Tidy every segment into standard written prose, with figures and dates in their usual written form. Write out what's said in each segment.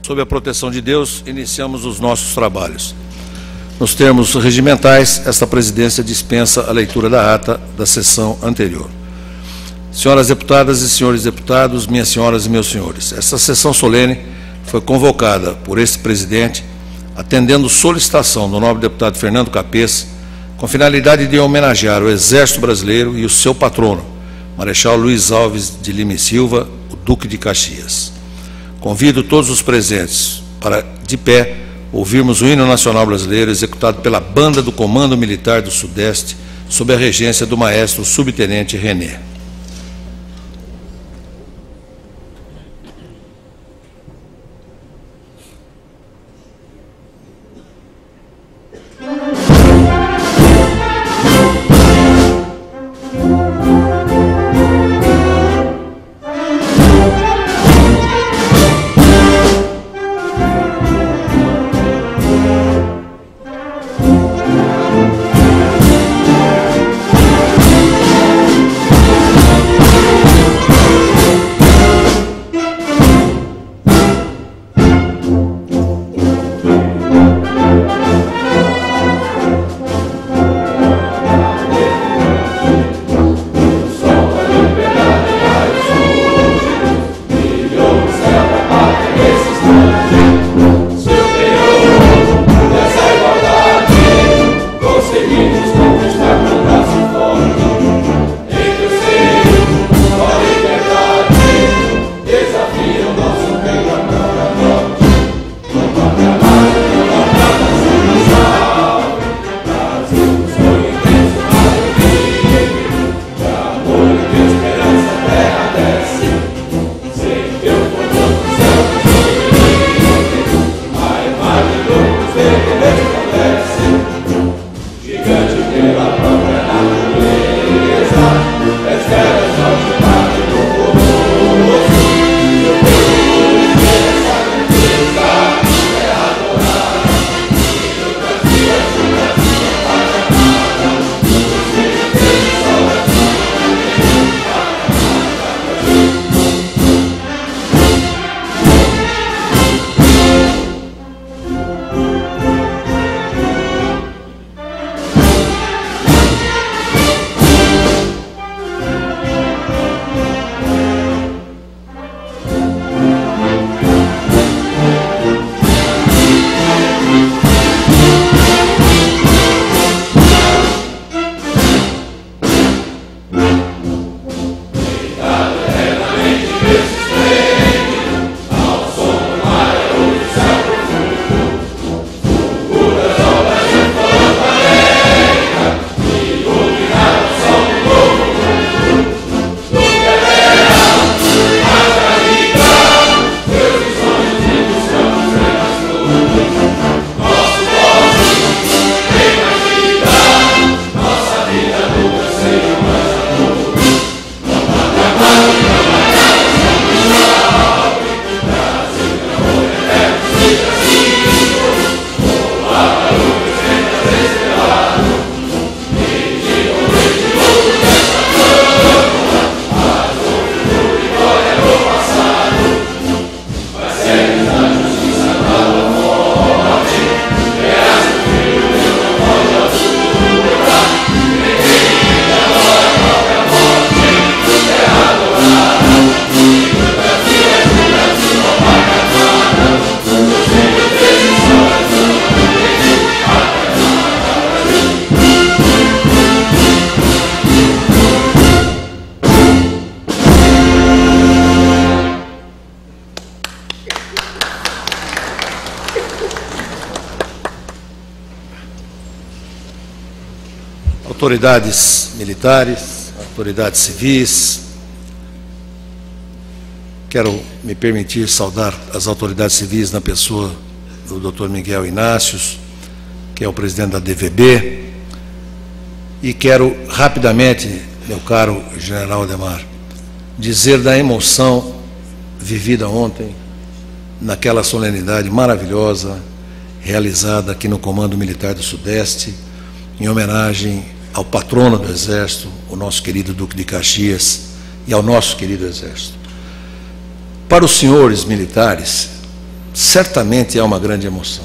Sob a proteção de Deus, iniciamos os nossos trabalhos. Nos termos regimentais, esta presidência dispensa a leitura da ata da sessão anterior. Senhoras deputadas e senhores deputados, minhas senhoras e meus senhores, esta sessão solene foi convocada por este presidente, atendendo solicitação do nobre deputado Fernando Capês, com finalidade de homenagear o Exército Brasileiro e o seu patrono, Marechal Luiz Alves de Lima e Silva, o Duque de Caxias. Convido todos os presentes para, de pé, ouvirmos o hino nacional brasileiro executado pela Banda do Comando Militar do Sudeste, sob a regência do maestro subtenente René. Autoridades militares, autoridades civis, quero me permitir saudar as autoridades civis na pessoa do Dr. Miguel Inácios, que é o presidente da DVB, e quero rapidamente, meu caro general Ademar, dizer da emoção vivida ontem, naquela solenidade maravilhosa, realizada aqui no Comando Militar do Sudeste, em homenagem ao patrono do Exército, o nosso querido Duque de Caxias, e ao nosso querido Exército. Para os senhores militares, certamente é uma grande emoção,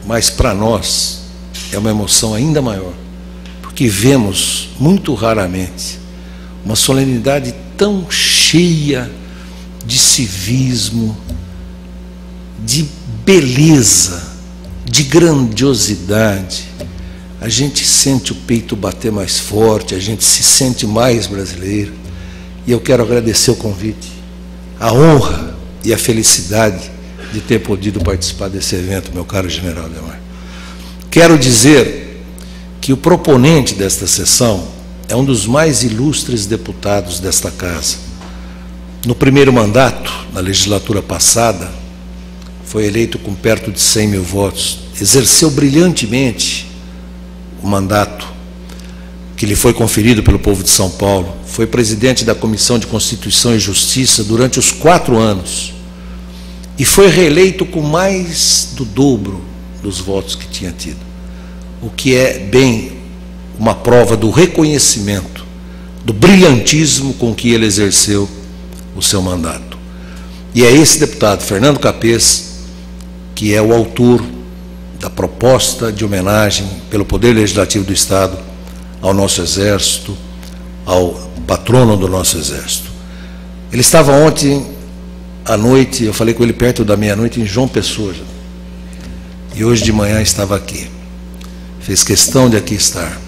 mas para nós é uma emoção ainda maior, porque vemos muito raramente uma solenidade tão cheia de civismo, de beleza, de grandiosidade. A gente sente o peito bater mais forte, a gente se sente mais brasileiro. E eu quero agradecer o convite, a honra e a felicidade de ter podido participar desse evento, meu caro general Adhemar. Quero dizer que o proponente desta sessão é um dos mais ilustres deputados desta casa. No primeiro mandato, na legislatura passada, foi eleito com perto de 100 mil votos, exerceu brilhantemente o mandato que lhe foi conferido pelo povo de São Paulo, foi presidente da Comissão de Constituição e Justiça durante os 4 anos e foi reeleito com mais do dobro dos votos que tinha tido, o que é bem uma prova do reconhecimento, do brilhantismo com que ele exerceu o seu mandato. E é esse deputado, Fernando Capês, que é o autor da proposta de homenagem pelo Poder Legislativo do Estado ao nosso Exército, ao patrono do nosso Exército. Ele estava ontem à noite, eu falei com ele perto da meia-noite, em João Pessoa, e hoje de manhã estava aqui. Fez questão de aqui estar.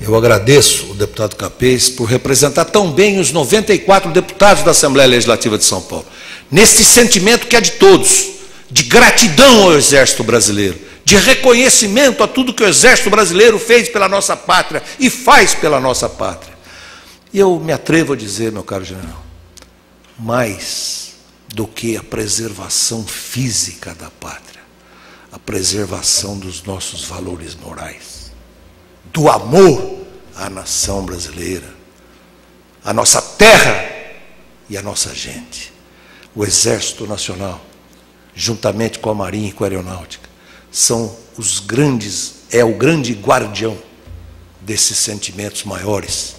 Eu agradeço o deputado Capês por representar tão bem os 94 deputados da Assembleia Legislativa de São Paulo, neste sentimento que é de todos, de gratidão ao Exército Brasileiro, de reconhecimento a tudo que o Exército Brasileiro fez pela nossa pátria e faz pela nossa pátria. E eu me atrevo a dizer, meu caro general, mais do que a preservação física da pátria, a preservação dos nossos valores morais, do amor à nação brasileira, à nossa terra e à nossa gente. O Exército Nacional, juntamente com a Marinha e com a Aeronáutica, são os grandes, é o grande guardião desses sentimentos maiores,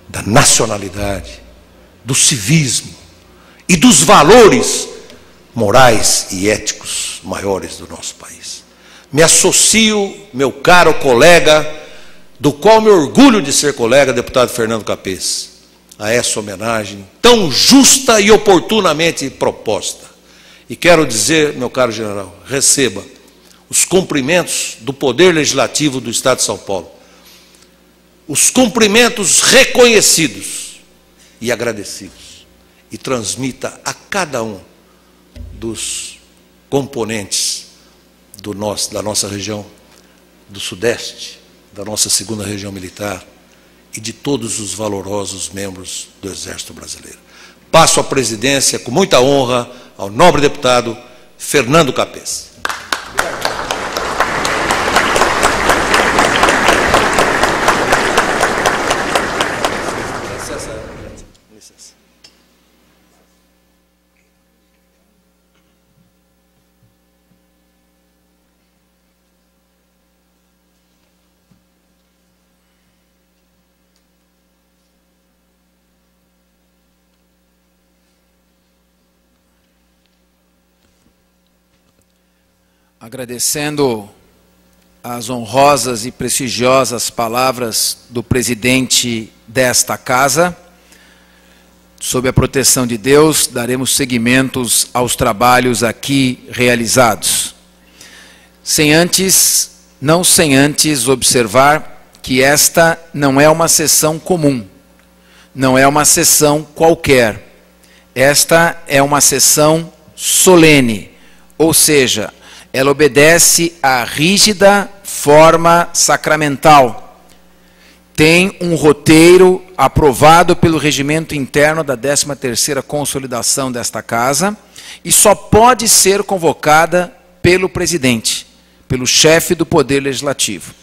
da nacionalidade, do civismo e dos valores morais e éticos maiores do nosso país. Me associo, meu caro colega, do qual me orgulho de ser colega, deputado Fernando Capês, a essa homenagem tão justa e oportunamente proposta. E quero dizer, meu caro general, receba os cumprimentos do Poder Legislativo do Estado de São Paulo, os cumprimentos reconhecidos e agradecidos, e transmita a cada um dos componentes da nossa região do Sudeste, da nossa 2ª região militar e de todos os valorosos membros do Exército Brasileiro. Passo a presidência com muita honra ao nobre deputado Fernando Capês. Agradecendo as honrosas e prestigiosas palavras do presidente desta casa, sob a proteção de Deus, daremos seguimentos aos trabalhos aqui realizados. Não sem antes observar que esta não é uma sessão comum, não é uma sessão qualquer. Esta é uma sessão solene, ou seja, ela obedece à rígida forma sacramental. Tem um roteiro aprovado pelo regimento interno da 13ª Consolidação desta Casa e só pode ser convocada pelo presidente, pelo chefe do Poder Legislativo.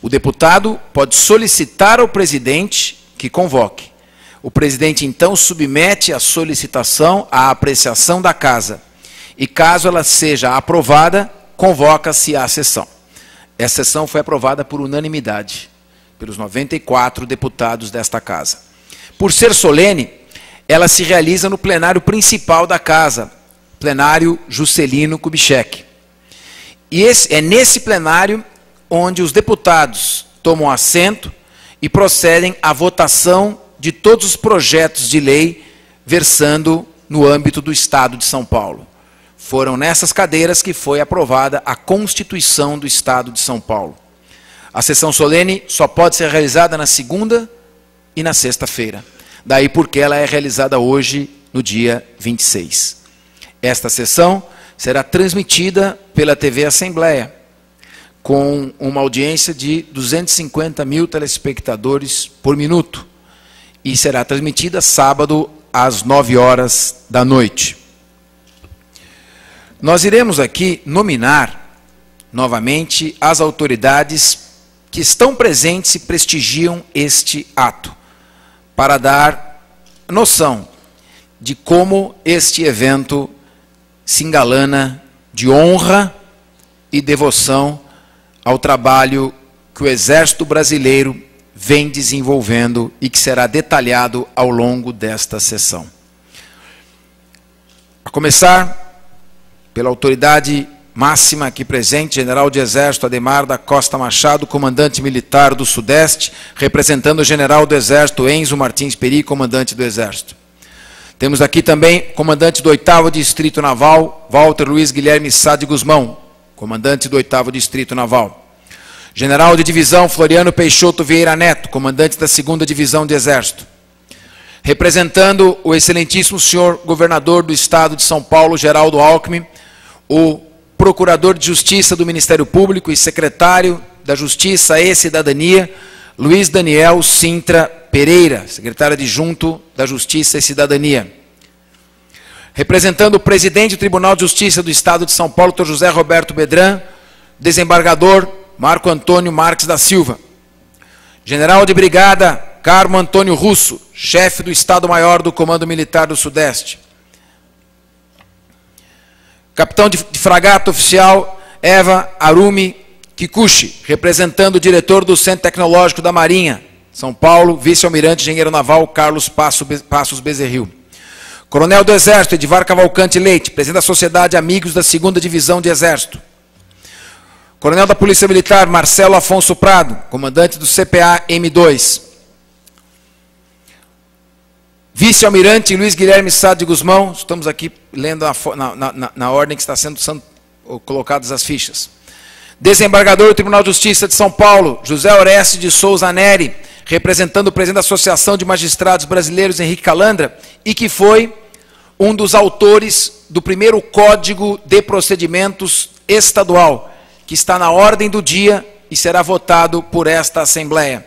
O deputado pode solicitar ao presidente que convoque. O presidente, então, submete a solicitação à apreciação da Casa. E caso ela seja aprovada, convoca-se a sessão. Essa sessão foi aprovada por unanimidade, pelos 94 deputados desta Casa. Por ser solene, ela se realiza no plenário principal da Casa, plenário Juscelino Kubitschek. E é nesse plenário onde os deputados tomam assento e procedem à votação de todos os projetos de lei versando no âmbito do Estado de São Paulo. Foram nessas cadeiras que foi aprovada a Constituição do Estado de São Paulo. A sessão solene só pode ser realizada na segunda e na sexta-feira. Daí porque ela é realizada hoje, no dia 26. Esta sessão será transmitida pela TV Assembleia, com uma audiência de 250 mil telespectadores por minuto. E será transmitida sábado às 9 horas da noite. Nós iremos aqui nominar novamente as autoridades que estão presentes e prestigiam este ato, para dar noção de como este evento se engalana de honra e devoção ao trabalho que o Exército Brasileiro vem desenvolvendo e que será detalhado ao longo desta sessão. A começar pela autoridade máxima aqui presente, General de Exército Adhemar da Costa Machado, comandante militar do Sudeste, representando o General do Exército Enzo Martins Peri, comandante do Exército. Temos aqui também comandante do 8º Distrito Naval, Walter Luiz Guilherme Sá de Guzmão, comandante do 8º Distrito Naval. General de Divisão Floriano Peixoto Vieira Neto, comandante da 2ª Divisão de Exército. Representando o excelentíssimo senhor governador do Estado de São Paulo, Geraldo Alckmin, o Procurador de Justiça do Ministério Público e Secretário da Justiça e Cidadania, Luiz Daniel Sintra Pereira, secretário adjunto da Justiça e Cidadania. Representando o presidente do Tribunal de Justiça do Estado de São Paulo, Dr. José Roberto Bedran, desembargador Marco Antônio Marques da Silva. General de Brigada Carmo Antônio Russo, chefe do Estado-Maior do Comando Militar do Sudeste. Capitão de fragata oficial Eva Arumi Kikuchi, representando o diretor do Centro Tecnológico da Marinha, São Paulo, vice-almirante engenheiro naval Carlos Passos Bezerril. Coronel do Exército Edivar Cavalcante Leite, presidente da Sociedade Amigos da 2ª Divisão de Exército. Coronel da Polícia Militar Marcelo Afonso Prado, comandante do CPA M2. Vice-almirante Luiz Guilherme Sá de Guzmão, estamos aqui lendo na ordem que está sendo colocadas as fichas. Desembargador do Tribunal de Justiça de São Paulo, José Oreste de Souza Neri, representando o presidente da Associação de Magistrados Brasileiros, Henrique Calandra, e que foi um dos autores do primeiro Código de Procedimentos Estadual, que está na ordem do dia e será votado por esta Assembleia.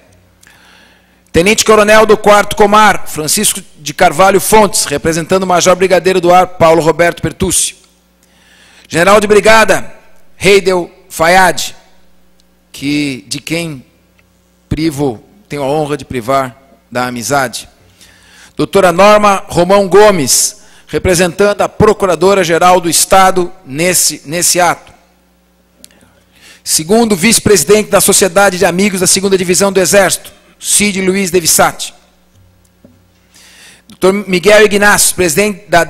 Tenente Coronel do 4º Comar, Francisco de Carvalho Fontes, representando o Major Brigadeiro do Ar, Paulo Roberto Pertúcio. General de Brigada, Heidel Fayad, de quem tenho a honra de privar da amizade. Doutora Norma Romão Gomes, representando a Procuradora-Geral do Estado nesse ato. Segundo vice-presidente da Sociedade de Amigos da 2ª Divisão do Exército, Cid Luiz de Vissati. Dr. Miguel Ignacio, presidente da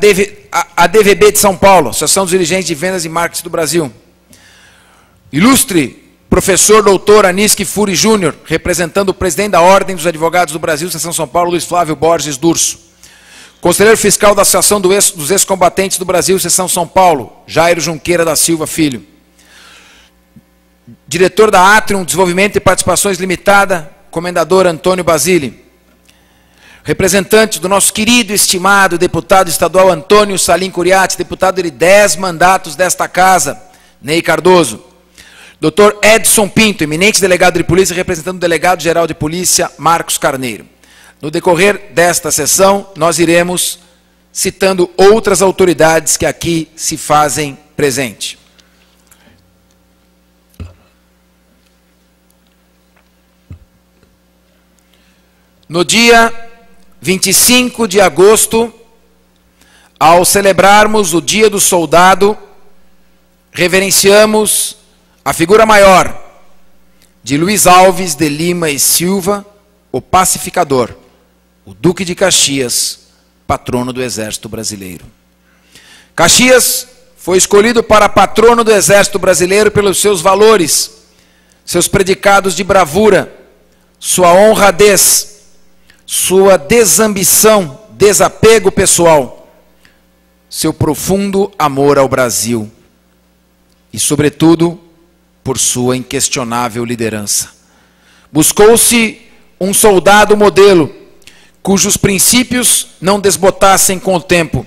ADVB de São Paulo, Associação dos Dirigentes de Vendas e Marketing do Brasil. Ilustre professor doutor Anisque Furi Júnior, representando o presidente da Ordem dos Advogados do Brasil, Seção São Paulo, Luiz Flávio Borges Durso. Conselheiro fiscal da Associação dos Ex-Combatentes do Brasil, Seção São Paulo, Jairo Junqueira da Silva Filho. Diretor da Atrium Desenvolvimento e Participações Limitada, Comendador Antônio Basile. Representante do nosso querido e estimado deputado estadual Antônio Salim Curiati, deputado de 10 mandatos desta casa, Ney Cardoso. Dr. Edson Pinto, eminente delegado de polícia, representando o delegado-geral de polícia, Marcos Carneiro. No decorrer desta sessão, nós iremos citando outras autoridades que aqui se fazem presente. No dia 25 de agosto, ao celebrarmos o Dia do Soldado, reverenciamos a figura maior de Luiz Alves de Lima e Silva, o pacificador, o Duque de Caxias, patrono do Exército Brasileiro. Caxias foi escolhido para patrono do Exército Brasileiro pelos seus valores, seus predicados de bravura, sua honradez, sua desambição, desapego pessoal, seu profundo amor ao Brasil e, sobretudo, por sua inquestionável liderança. Buscou-se um soldado modelo, cujos princípios não desbotassem com o tempo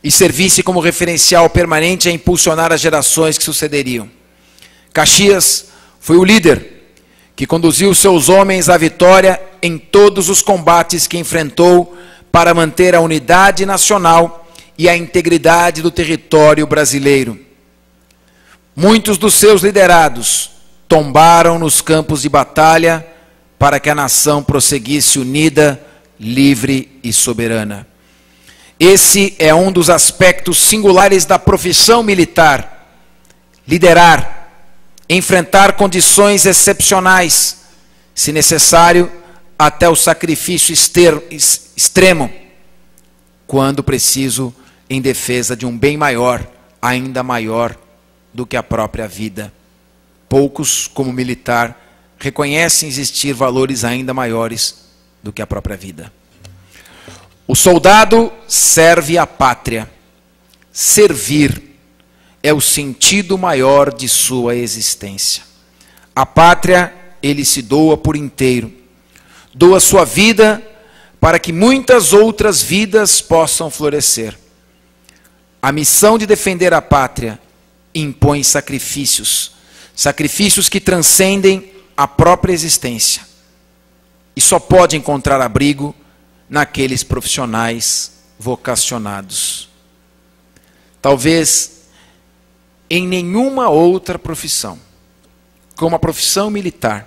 e servisse como referencial permanente a impulsionar as gerações que sucederiam. Caxias foi o líder que conduziu seus homens à vitória em todos os combates que enfrentou para manter a unidade nacional e a integridade do território brasileiro. Muitos dos seus liderados tombaram nos campos de batalha para que a nação prosseguisse unida, livre e soberana. Esse é um dos aspectos singulares da profissão militar: liderar, enfrentar condições excepcionais, se necessário, até o sacrifício extremo, quando preciso, em defesa de um bem maior, ainda maior do que a própria vida. Poucos, como militar, reconhecem existir valores ainda maiores do que a própria vida. O soldado serve à pátria. Servir é o sentido maior de sua existência. A pátria, ele se doa por inteiro. Doa sua vida para que muitas outras vidas possam florescer. A missão de defender a pátria impõe sacrifícios, sacrifícios que transcendem a própria existência. E só pode encontrar abrigo naqueles profissionais vocacionados. Talvez em nenhuma outra profissão, como a profissão militar,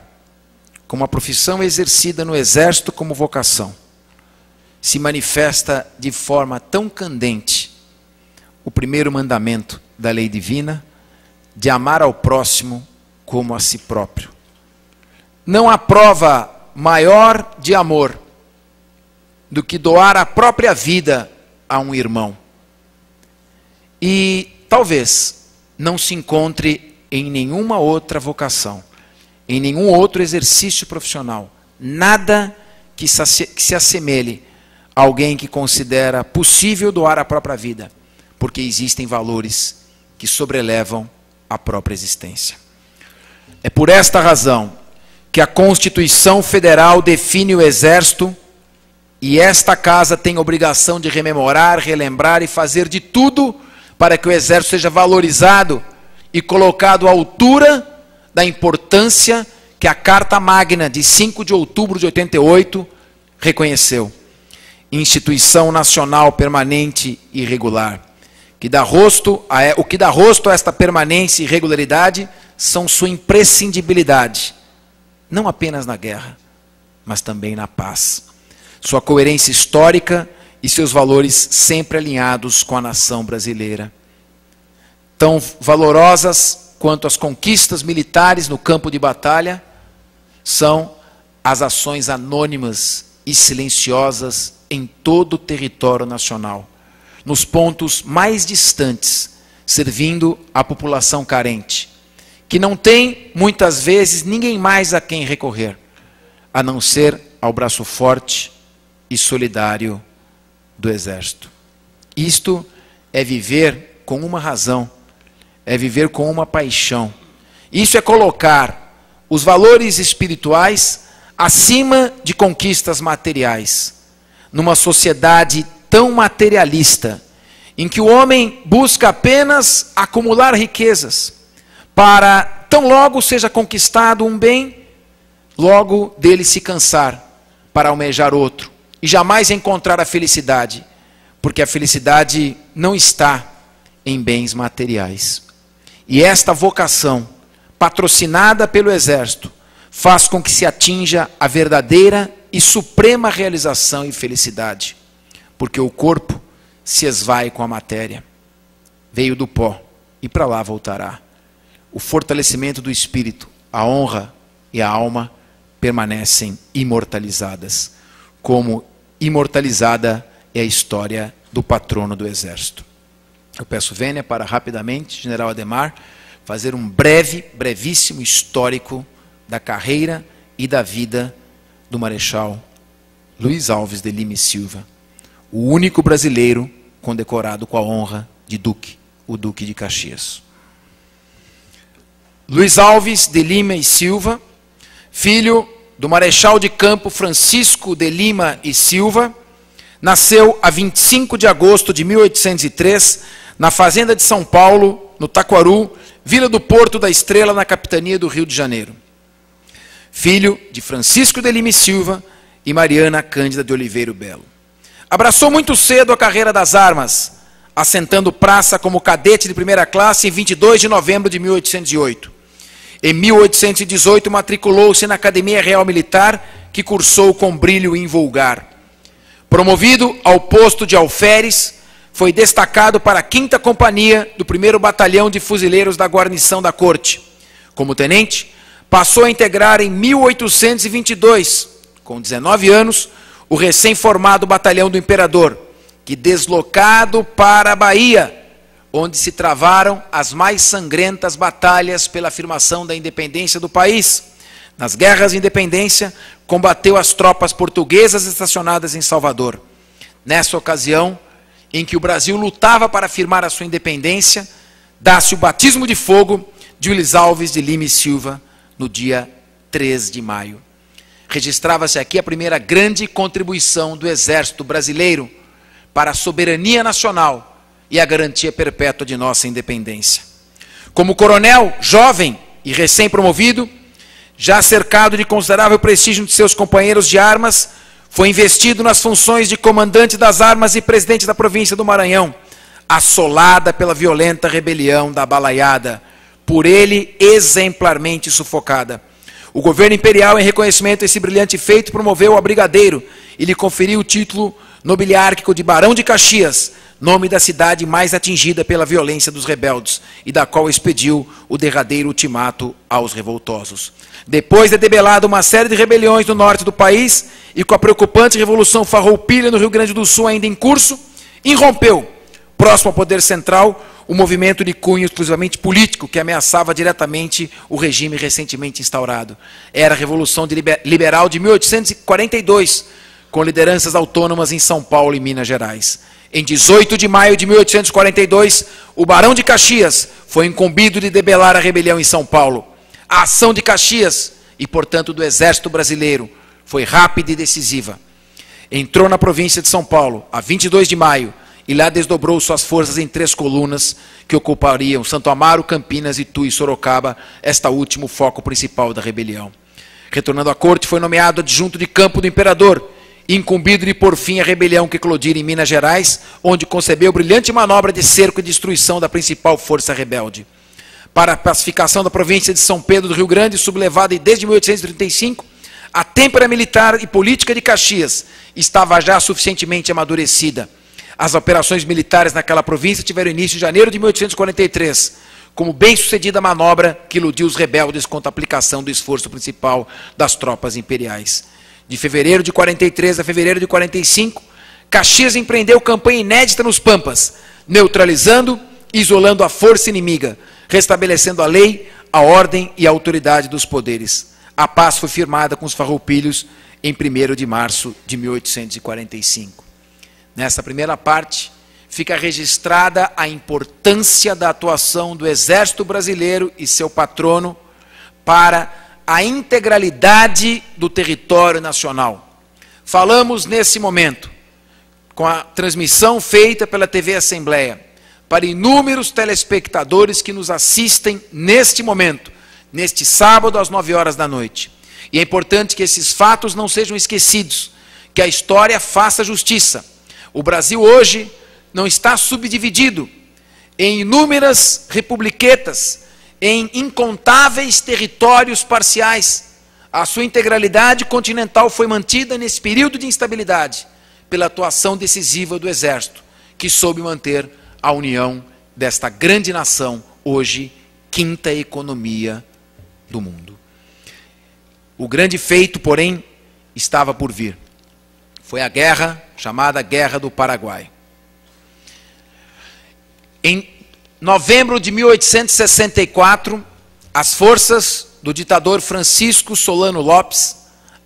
como a profissão exercida no Exército como vocação, se manifesta de forma tão candente o primeiro mandamento da lei divina, de amar ao próximo como a si próprio. Não há prova maior de amor do que doar a própria vida a um irmão. E talvez não se encontre em nenhuma outra vocação, em nenhum outro exercício profissional, nada que se assemelhe a alguém que considera possível doar a própria vida, porque existem valores que sobrelevam a própria existência. É por esta razão que a Constituição Federal define o Exército, e esta casa tem a obrigação de rememorar, relembrar e fazer de tudo para que o Exército seja valorizado e colocado à altura da importância que a Carta Magna de 5 de outubro de 88 reconheceu. Instituição nacional permanente e regular. O que dá rosto a esta permanência e regularidade são sua imprescindibilidade, não apenas na guerra, mas também na paz. Sua coerência histórica e seus valores sempre alinhados com a nação brasileira. Tão valorosas quanto as conquistas militares no campo de batalha são as ações anônimas e silenciosas em todo o território nacional, nos pontos mais distantes, servindo a população carente, que não tem, muitas vezes, ninguém mais a quem recorrer, a não ser ao braço forte e solidário do Exército. Isto é viver com uma razão, é viver com uma paixão. Isso é colocar os valores espirituais acima de conquistas materiais, numa sociedade tão materialista, em que o homem busca apenas acumular riquezas, para tão logo seja conquistado um bem, logo dele se cansar para almejar outro, e jamais encontrar a felicidade, porque a felicidade não está em bens materiais. E esta vocação, patrocinada pelo Exército, faz com que se atinja a verdadeira e suprema realização e felicidade, porque o corpo se esvai com a matéria, veio do pó e para lá voltará. O fortalecimento do espírito, a honra e a alma permanecem imortalizadas, como imortalizada é a história do patrono do Exército. Eu peço vênia para rapidamente, general Adhemar, fazer um brevíssimo histórico da carreira e da vida do Marechal Luiz Alves de Lima e Silva, o único brasileiro condecorado com a honra de Duque, o Duque de Caxias. Luiz Alves de Lima e Silva, filho do Marechal de Campo Francisco de Lima e Silva, nasceu a 25 de agosto de 1803, na fazenda de São Paulo, no Taquaru, Vila do Porto da Estrela, na capitania do Rio de Janeiro. Filho de Francisco de Lima e Silva e Mariana Cândida de Oliveira Belo. Abraçou muito cedo a carreira das armas, assentando praça como cadete de primeira classe em 22 de novembro de 1808. Em 1818, matriculou-se na Academia Real Militar, que cursou com brilho invulgar. Promovido ao posto de alferes, foi destacado para a 5ª Companhia do 1º Batalhão de Fuzileiros da Guarnição da Corte. Como tenente, passou a integrar em 1822, com 19 anos, o recém-formado Batalhão do Imperador, que, deslocado para a Bahia, onde se travaram as mais sangrentas batalhas pela afirmação da independência do país. Nas guerras de independência, combateu as tropas portuguesas estacionadas em Salvador. Nessa ocasião, em que o Brasil lutava para afirmar a sua independência, dá-se o batismo de fogo de Luiz Alves de Lima e Silva, no dia 3 de maio. Registrava-se aqui a primeira grande contribuição do Exército Brasileiro para a soberania nacional e a garantia perpétua de nossa independência. Como coronel, jovem e recém-promovido, já cercado de considerável prestígio de seus companheiros de armas, foi investido nas funções de comandante das armas e presidente da província do Maranhão, assolada pela violenta rebelião da Balaiada, por ele exemplarmente sufocada. O governo imperial, em reconhecimento a esse brilhante feito, promoveu a brigadeiro e lhe conferiu o título nobiliárquico de Barão de Caxias, nome da cidade mais atingida pela violência dos rebeldes, e da qual expediu o derradeiro ultimato aos revoltosos. Depois de debelado uma série de rebeliões no norte do país, e com a preocupante Revolução Farroupilha no Rio Grande do Sul ainda em curso, irrompeu, próximo ao poder central, o movimento de cunho exclusivamente político que ameaçava diretamente o regime recentemente instaurado. Era a Revolução Liberal de 1842, com lideranças autônomas em São Paulo e Minas Gerais. Em 18 de maio de 1842, o Barão de Caxias foi incumbido de debelar a rebelião em São Paulo. A ação de Caxias, e portanto do Exército Brasileiro, foi rápida e decisiva. Entrou na província de São Paulo, a 22 de maio, e lá desdobrou suas forças em 3 colunas que ocupariam Santo Amaro, Campinas, Itu e Sorocaba, esta última o foco principal da rebelião. Retornando à corte, foi nomeado adjunto de campo do imperador, incumbido de pôr fim à rebelião que eclodira em Minas Gerais, onde concebeu brilhante manobra de cerco e destruição da principal força rebelde. Para a pacificação da província de São Pedro do Rio Grande, sublevada desde 1835, a têmpera militar e política de Caxias estava já suficientemente amadurecida. As operações militares naquela província tiveram início em janeiro de 1843, como bem-sucedida manobra que iludiu os rebeldes contra a aplicação do esforço principal das tropas imperiais. De fevereiro de 43 a fevereiro de 45, Caxias empreendeu campanha inédita nos Pampas, neutralizando e isolando a força inimiga, restabelecendo a lei, a ordem e a autoridade dos poderes. A paz foi firmada com os farroupilhos em 1º de março de 1845. Nessa primeira parte, fica registrada a importância da atuação do Exército Brasileiro e seu patrono para a integralidade do território nacional. Falamos nesse momento, com a transmissão feita pela TV Assembleia, para inúmeros telespectadores que nos assistem neste momento, neste sábado às 9 horas da noite. E é importante que esses fatos não sejam esquecidos, que a história faça justiça. O Brasil hoje não está subdividido em inúmeras republiquetas, em incontáveis territórios parciais. A sua integralidade continental foi mantida nesse período de instabilidade pela atuação decisiva do Exército, que soube manter a união desta grande nação, hoje 5ª economia do mundo. O grande feito, porém, estava por vir. Foi a guerra chamada Guerra do Paraguai. Em novembro de 1864, as forças do ditador Francisco Solano Lopes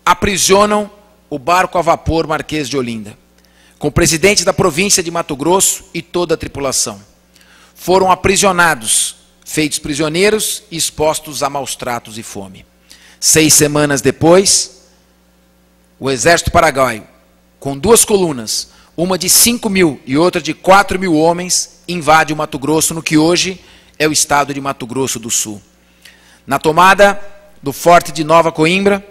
aprisionam o barco a vapor Marquês de Olinda, com o presidente da província de Mato Grosso e toda a tripulação. Foram aprisionados, feitos prisioneiros e expostos a maus tratos e fome. 6 semanas depois, o exército paraguaio, com 2 colunas, uma de 5.000 e outra de 4.000 homens, invade o Mato Grosso, no que hoje é o estado de Mato Grosso do Sul. Na tomada do forte de Nova Coimbra,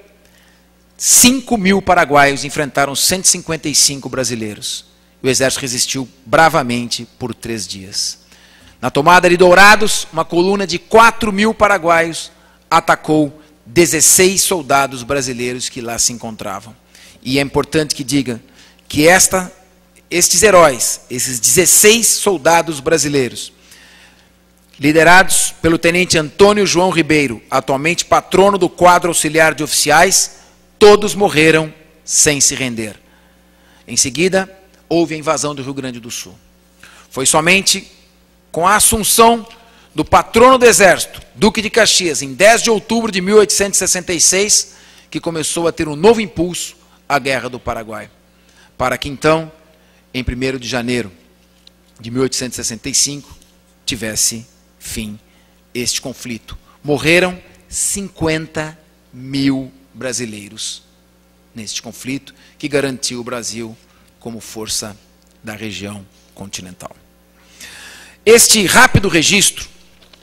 5.000 paraguaios enfrentaram 155 brasileiros. O exército resistiu bravamente por 3 dias. Na tomada de Dourados, uma coluna de 4.000 paraguaios atacou 16 soldados brasileiros que lá se encontravam. E é importante que diga que estes heróis, esses 16 soldados brasileiros, liderados pelo tenente Antônio João Ribeiro, atualmente patrono do quadro auxiliar de oficiais, todos morreram sem se render. Em seguida, houve a invasão do Rio Grande do Sul. Foi somente com a assunção do patrono do Exército, Duque de Caxias, em 10 de outubro de 1866, que começou a ter um novo impulso a Guerra do Paraguai. Para que então, em 1º de janeiro de 1865, tivesse fim este conflito. Morreram 50.000 brasileiros neste conflito, que garantiu o Brasil como força da região continental. Este rápido registro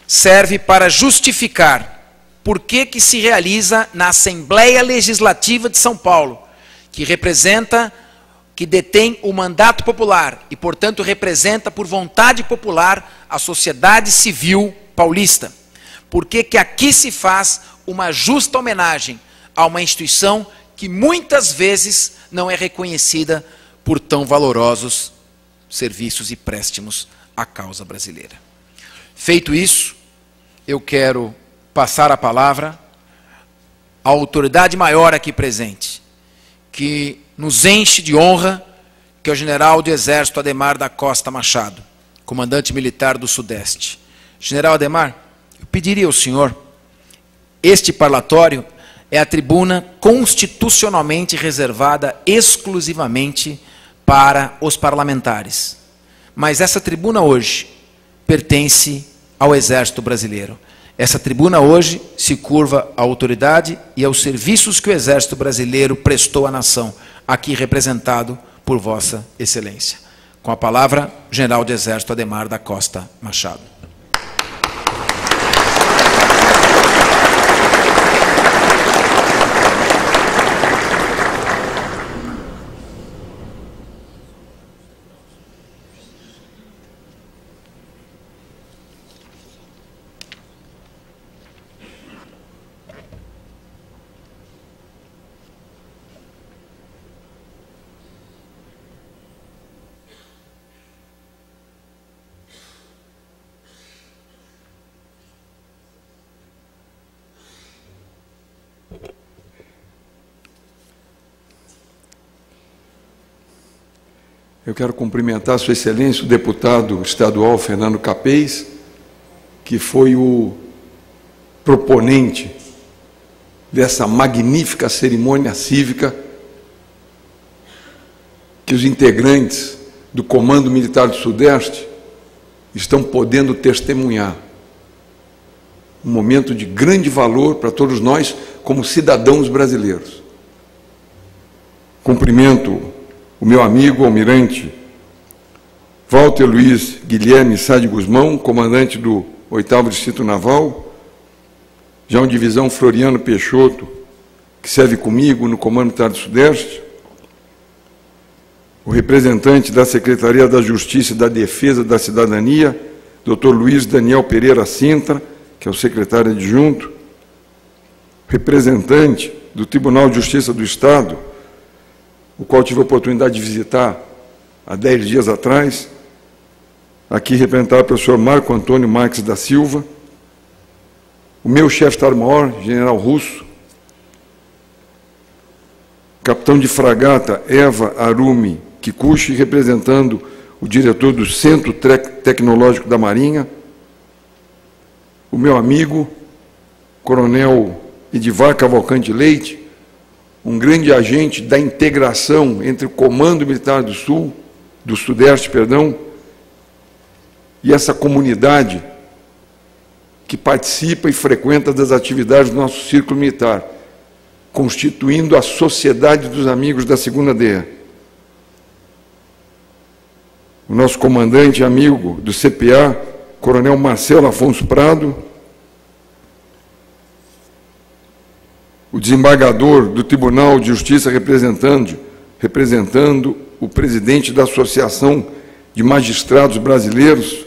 serve para justificar por que se realiza na Assembleia Legislativa de São Paulo, que representa, que detém o mandato popular e, portanto, representa por vontade popular a sociedade civil paulista. Por que aqui se faz uma justa homenagem a uma instituição que muitas vezes não é reconhecida por tão valorosos serviços e préstimos à causa brasileira. Feito isso, eu quero passar a palavra à autoridade maior aqui presente, que nos enche de honra, que é o general do Exército Adhemar da Costa Machado, comandante militar do Sudeste. General Adhemar, eu pediria ao senhor, este parlatório é a tribuna constitucionalmente reservada exclusivamente para os parlamentares. Mas essa tribuna hoje pertence ao Exército Brasileiro. Essa tribuna hoje se curva à autoridade e aos serviços que o Exército Brasileiro prestou à nação, aqui representado por Vossa Excelência. Com a palavra, General do Exército Adhemar da Costa Machado. Eu quero cumprimentar Sua Excelência, o deputado estadual Fernando Capês, que foi o proponente dessa magnífica cerimônia cívica que os integrantes do Comando Militar do Sudeste estão podendo testemunhar. Um momento de grande valor para todos nós, como cidadãos brasileiros. Cumprimento o meu amigo almirante Walter Luiz Guilherme Sá de Guzmão, comandante do 8º Distrito Naval, João Divisão Floriano Peixoto, que serve comigo no Comando Militar do Sudeste, o representante da Secretaria da Justiça e da Defesa da Cidadania, Dr. Luiz Daniel Pereira Sintra, que é o secretário adjunto, representante do Tribunal de Justiça do Estado, o qual tive a oportunidade de visitar há 10 dias atrás, aqui representado pelo senhor Marco Antônio Marques da Silva, o meu chefe de Estado-Maior, general Russo, capitão de fragata Eva Arumi Kikuchi, representando o diretor do Centro Tecnológico da Marinha, o meu amigo, Coronel Edivar Cavalcante Leite, um grande agente da integração entre o Comando Militar do Sudeste, e essa comunidade que participa e frequenta das atividades do nosso círculo militar, constituindo a Sociedade dos Amigos da 2ª DE. O nosso comandante amigo do CPA, Coronel Marcelo Afonso Prado, o desembargador do Tribunal de Justiça representando o presidente da Associação de Magistrados Brasileiros,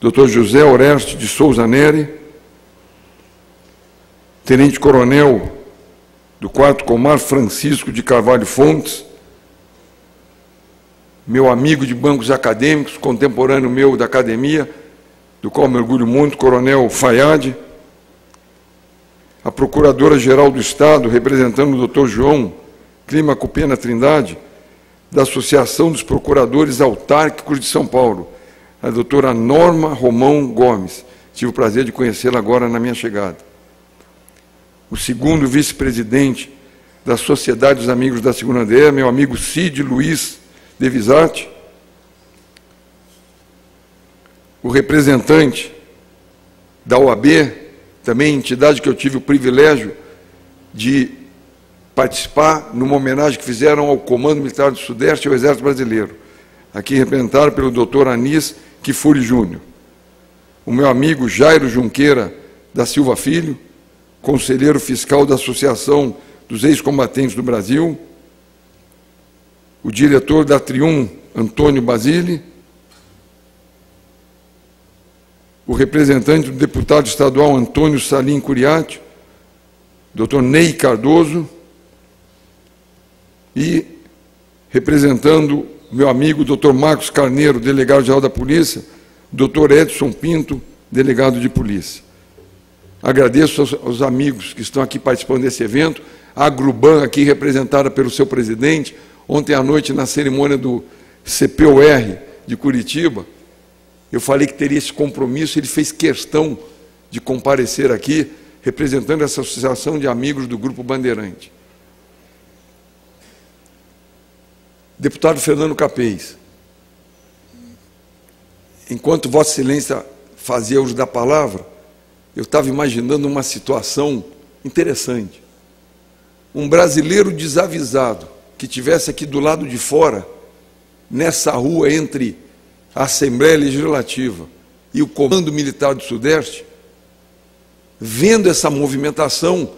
Dr. José Oreste de Souza Neri, tenente-coronel do 4º Comar, Francisco de Carvalho Fontes, meu amigo de bancos acadêmicos, contemporâneo meu da academia, do qual me orgulho muito, Coronel Fayad, a Procuradora-Geral do Estado, representando o Dr. João Clima Cupena Trindade, da Associação dos Procuradores Autárquicos de São Paulo, a doutora Norma Romão Gomes. Tive o prazer de conhecê-la agora na minha chegada. O 2º vice-presidente da Sociedade dos Amigos da 2ª DE, meu amigo Cid Luiz de Visati, o representante da OAB, também entidade que eu tive o privilégio de participar numa homenagem que fizeram ao Comando Militar do Sudeste e ao Exército Brasileiro, aqui representado pelo Dr. Anis Kifuri Júnior. O meu amigo Jairo Junqueira da Silva Filho, conselheiro fiscal da Associação dos Ex-Combatentes do Brasil, o diretor da Trium, Antônio Basile, o representante do deputado estadual Antônio Salim Curiati, Dr. Ney Cardoso, e representando meu amigo Dr. Marcos Carneiro, delegado-geral da Polícia, Dr. Edson Pinto, delegado de Polícia. Agradeço aos amigos que estão aqui participando desse evento, a Agruban, aqui representada pelo seu presidente, ontem à noite na cerimônia do CPOR de Curitiba, eu falei que teria esse compromisso, ele fez questão de comparecer aqui, representando essa associação de amigos do Grupo Bandeirante. Deputado Fernando Capês, enquanto Vossa Excelência fazia uso da palavra, eu estava imaginando uma situação interessante. Um brasileiro desavisado, que estivesse aqui do lado de fora, nessa rua entre a Assembleia Legislativa e o Comando Militar do Sudeste, vendo essa movimentação,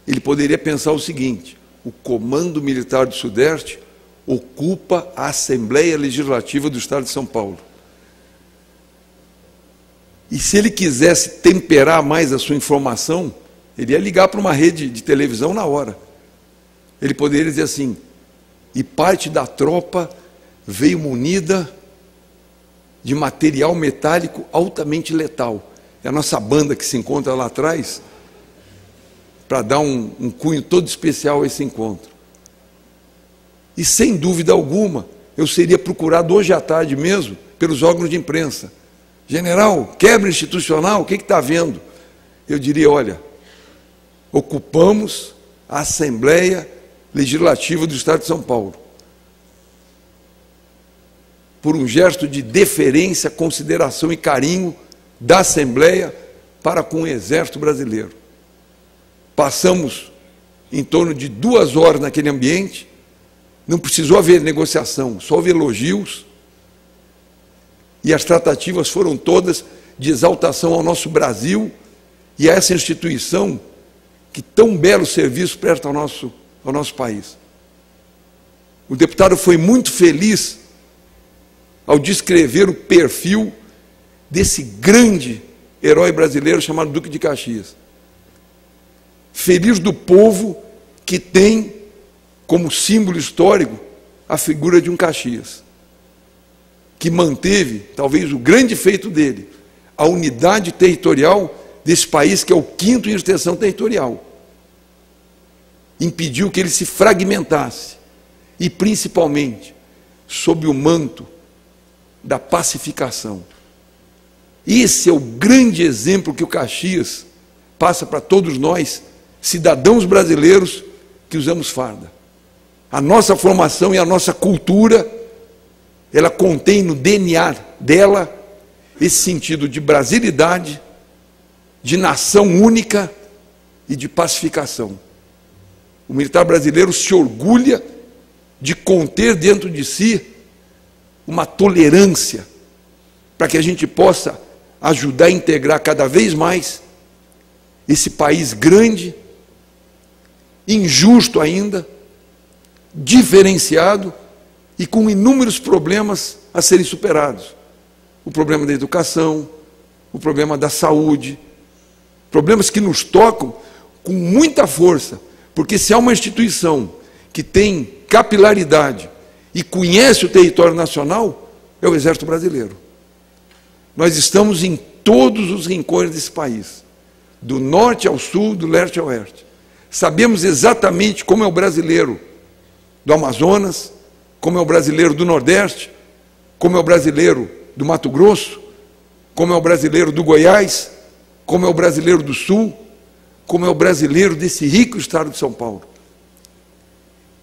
ele poderia pensar o seguinte: o Comando Militar do Sudeste ocupa a Assembleia Legislativa do Estado de São Paulo. E se ele quisesse temperar mais a sua informação, ele ia ligar para uma rede de televisão na hora. Ele poderia dizer assim: e parte da tropa veio munida de material metálico altamente letal. É a nossa banda que se encontra lá atrás, para dar um cunho todo especial a esse encontro. E, sem dúvida alguma, eu seria procurado hoje à tarde mesmo pelos órgãos de imprensa. General, quebra institucional, o que está havendo? Eu diria: olha, ocupamos a Assembleia Legislativa do Estado de São Paulo, por um gesto de deferência, consideração e carinho da Assembleia para com o Exército Brasileiro. Passamos em torno de 2 horas naquele ambiente, não precisou haver negociação, só houve elogios, e as tratativas foram todas de exaltação ao nosso Brasil e a essa instituição que tão belo serviço presta ao nosso país. O deputado foi muito feliz ao descrever o perfil desse grande herói brasileiro chamado Duque de Caxias. Feliz do povo que tem como símbolo histórico a figura de um Caxias, que manteve, talvez o grande feito dele, a unidade territorial desse país, que é o 5º em extensão territorial. Impediu que ele se fragmentasse, e principalmente, sob o manto da pacificação. Esse é o grande exemplo que o Caxias passa para todos nós, cidadãos brasileiros que usamos farda. A nossa formação e a nossa cultura, ela contém no DNA dela esse sentido de brasilidade, de nação única e de pacificação. O militar brasileiro se orgulha de conter dentro de si uma tolerância para que a gente possa ajudar a integrar cada vez mais esse país grande, injusto ainda, diferenciado e com inúmeros problemas a serem superados. O problema da educação, o problema da saúde, problemas que nos tocam com muita força, porque se há uma instituição que tem capilaridade e conhece o território nacional, é o Exército Brasileiro. Nós estamos em todos os rincões desse país, do norte ao sul, do leste ao oeste. Sabemos exatamente como é o brasileiro do Amazonas, como é o brasileiro do Nordeste, como é o brasileiro do Mato Grosso, como é o brasileiro do Goiás, como é o brasileiro do Sul, como é o brasileiro desse rico estado de São Paulo.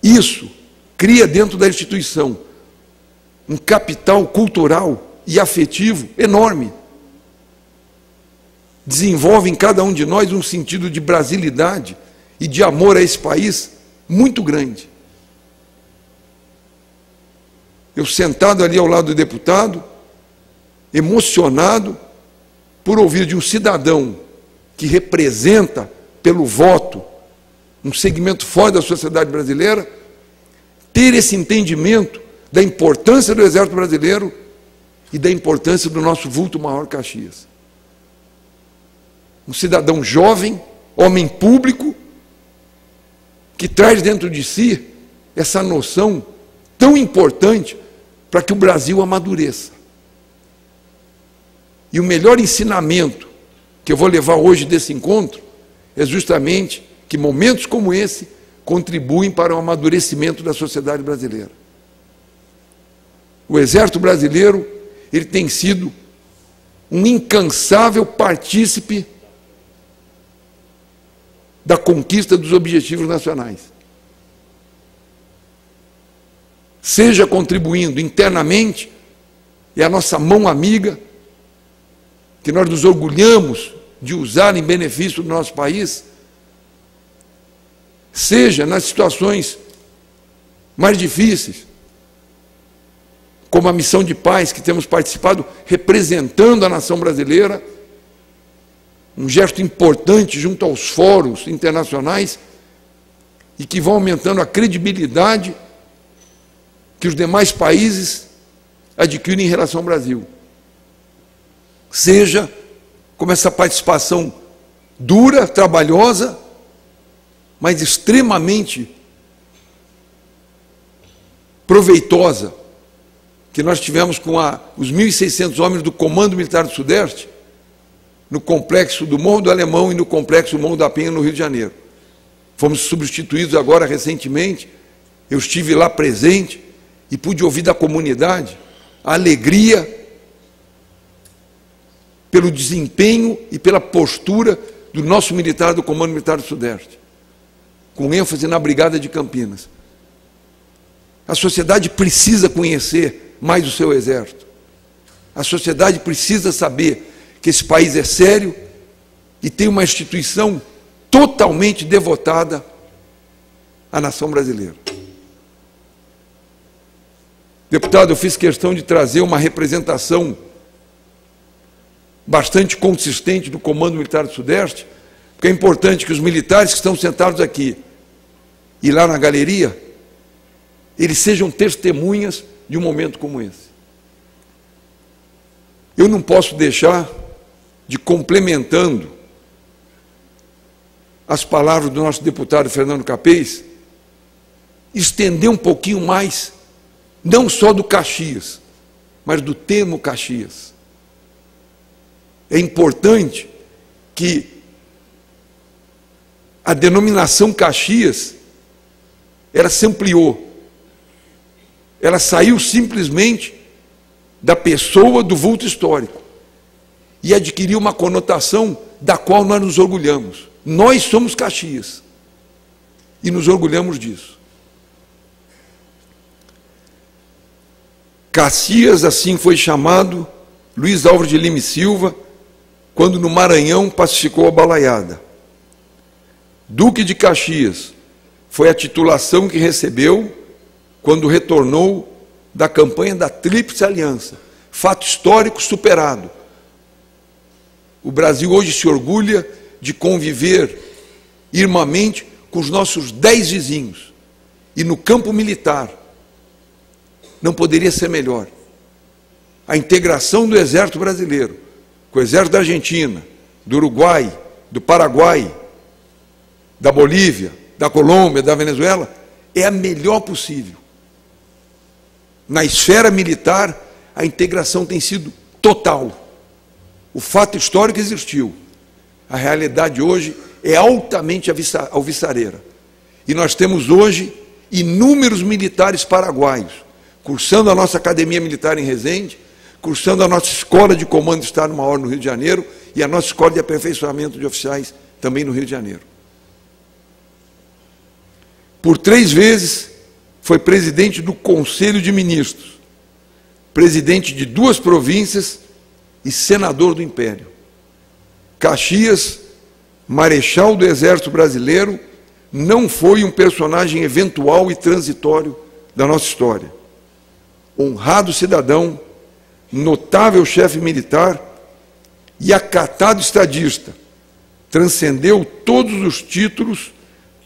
Isso cria dentro da instituição um capital cultural e afetivo enorme. Desenvolve em cada um de nós um sentido de brasilidade e de amor a esse país muito grande. Eu sentado ali ao lado do deputado, emocionado por ouvir de um cidadão que representa pelo voto um segmento forte da sociedade brasileira, ter esse entendimento da importância do Exército Brasileiro e da importância do nosso vulto maior Caxias. Um cidadão jovem, homem público, que traz dentro de si essa noção tão importante para que o Brasil amadureça. E o melhor ensinamento que eu vou levar hoje desse encontro é justamente que momentos como esse contribuem para o amadurecimento da sociedade brasileira. O Exército Brasileiro, ele tem sido um incansável partícipe da conquista dos objetivos nacionais. Seja contribuindo internamente, é a nossa mão amiga, que nós nos orgulhamos de usar em benefício do nosso país, seja nas situações mais difíceis, como a missão de paz que temos participado, representando a nação brasileira, um gesto importante junto aos fóruns internacionais e que vão aumentando a credibilidade que os demais países adquirem em relação ao Brasil. Seja como essa participação dura, trabalhosa, mas extremamente proveitosa, que nós tivemos com os 1.600 homens do Comando Militar do Sudeste, no complexo do Morro do Alemão e no complexo do Morro da Penha, no Rio de Janeiro. Fomos substituídos agora recentemente, eu estive lá presente e pude ouvir da comunidade a alegria pelo desempenho e pela postura do nosso militar do Comando Militar do Sudeste, com ênfase na Brigada de Campinas. A sociedade precisa conhecer mais o seu exército. A sociedade precisa saber que esse país é sério e tem uma instituição totalmente devotada à nação brasileira. Deputado, eu fiz questão de trazer uma representação bastante consistente do Comando Militar do Sudeste, porque é importante que os militares que estão sentados aqui e lá na galeria, eles sejam testemunhas de um momento como esse. Eu não posso deixar de, complementando as palavras do nosso deputado Fernando Capês, estender um pouquinho mais, não só do Caxias, mas do termo Caxias. É importante que a denominação Caxias, ela se ampliou. Ela saiu simplesmente da pessoa do vulto histórico e adquiriu uma conotação da qual nós nos orgulhamos. Nós somos Caxias e nos orgulhamos disso. Caxias, assim foi chamado Luiz Álvares de Lima e Silva, quando no Maranhão pacificou a Balaiada. Duque de Caxias foi a titulação que recebeu quando retornou da campanha da Tríplice Aliança. Fato histórico superado. O Brasil hoje se orgulha de conviver irmãmente com os nossos 10 vizinhos. E no campo militar, não poderia ser melhor. A integração do Exército Brasileiro com o Exército da Argentina, do Uruguai, do Paraguai, da Bolívia, da Colômbia, da Venezuela, é a melhor possível. Na esfera militar, a integração tem sido total. O fato histórico existiu. A realidade hoje é altamente alvissareira. E nós temos hoje inúmeros militares paraguaios, cursando a nossa Academia Militar em Resende, cursando a nossa Escola de Comando de Estado-Maior no Rio de Janeiro e a nossa Escola de Aperfeiçoamento de Oficiais também no Rio de Janeiro. Por 3 vezes foi presidente do Conselho de Ministros, presidente de 2 províncias e senador do Império. Caxias, marechal do Exército Brasileiro, não foi um personagem eventual e transitório da nossa história. Honrado cidadão, notável chefe militar e acatado estadista, transcendeu todos os títulos